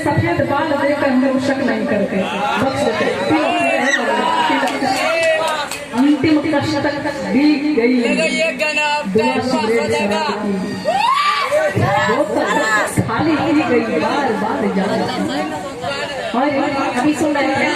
सफेद बाल देखकर हम लोग शक नहीं करते। अंतिम कष्ट तक बीत गई खाली ही गई बार बार जाना। और अभी सुन रहे हैं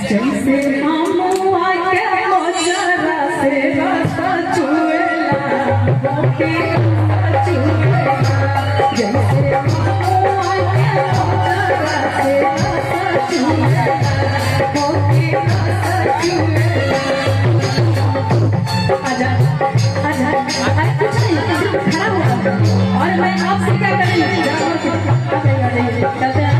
जैसे मामुआ के मोजरा से रास्ता चुएला जैसे मामुआ के मोजरा से रास्ता चुएला आजा आजा कुछ नहीं खड़ा हुआ और मैं आपसे क्या करूँगी चलते हैं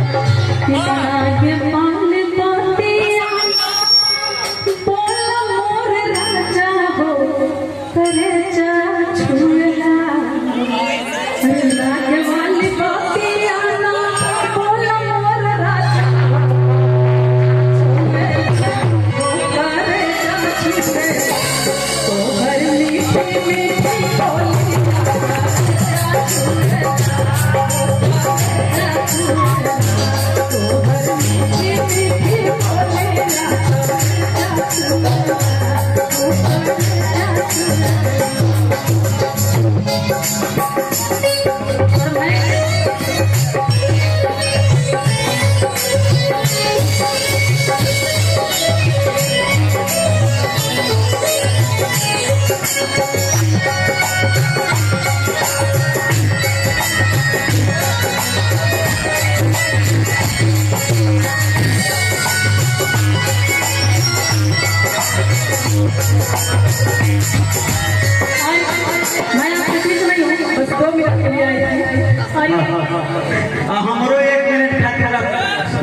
हमरो 1 मिनट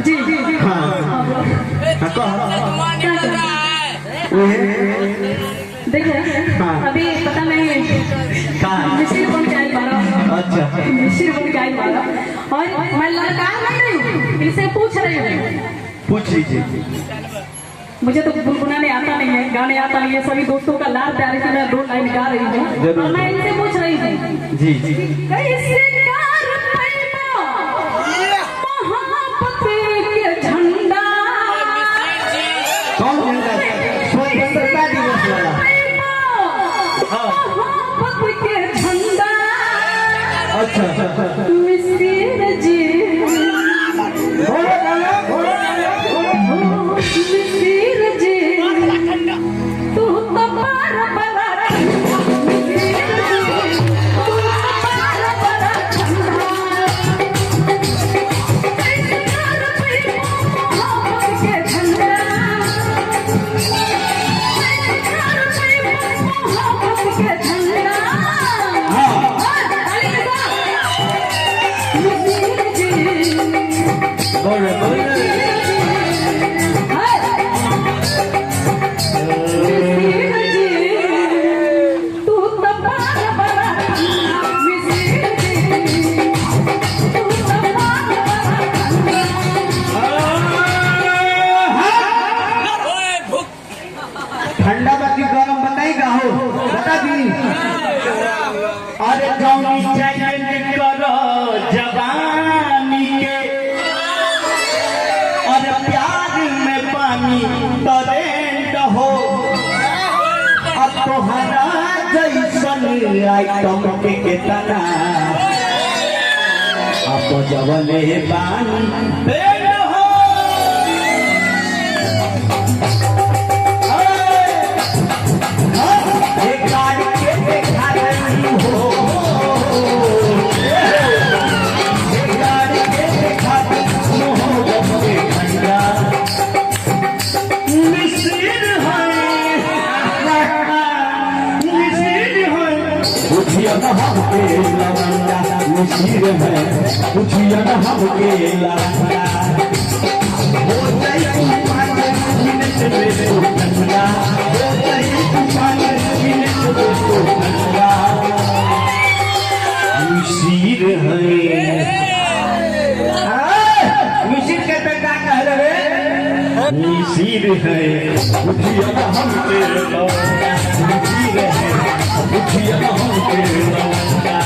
जी जी जी हाँ देखिए अभी पता नहीं मिश्र बन के आई मारा। अच्छा मिश्र बन के आई मारा और मैं लड़का नहीं रही हूँ इनसे पूछ रही हूँ। पूछ लीजिए। मुझे तो गुनगुनाने आता नहीं है गाने आता नहीं है सभी दोस्तों का लाड़ प्यार से मैं 2 लाइन गा रही हूँ और मैं इनसे पूछ रही हूँ जी जी अच्छा मिसिर जी मिसिर जी तू तो बार बार मिसिर जी तू तो बार बार ठंडा कैसे कर पई मोहब्बत के ठंडा कैसे कर पई मोहब्बत के ठंडा ठंडा बाकी गरम बताएगा हो बता दी। अरे जौनी चैलेंज करो जवानी के और प्यार में पानी करेंट हो अब तोहरा जैसन आइटम के तना अब जवले पानी हमके लवंडा मुसीर है पूछिए न हमके लवंडा हो जाई तूफान मिनट में तो ठंडा हो जाई तूफान मिनट में तो ठंडा मुसीर है नीसीर है बुझिया हमके लौंडा नीसीर है बुझिया हमके लौंडा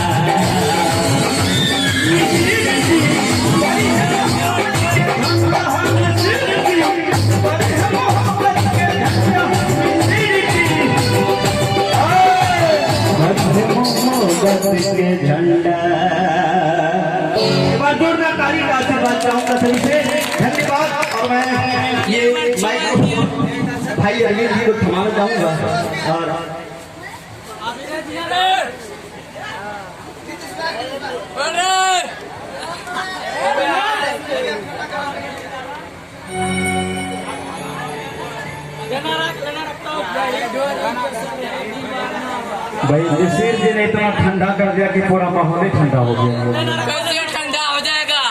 के झंडा जोरदार ताली का आशीर्वाद चाहूंगा सभी से। धन्यवाद। और मैं ये माइक्रोफोन भाई अनिल जी को थमाना चाहूंगा और भाई जसीर जी ने इतना ठंडा कर दिया कि पूरा माहौल ही ठंडा हो गया। ठंडा हो जाएगा।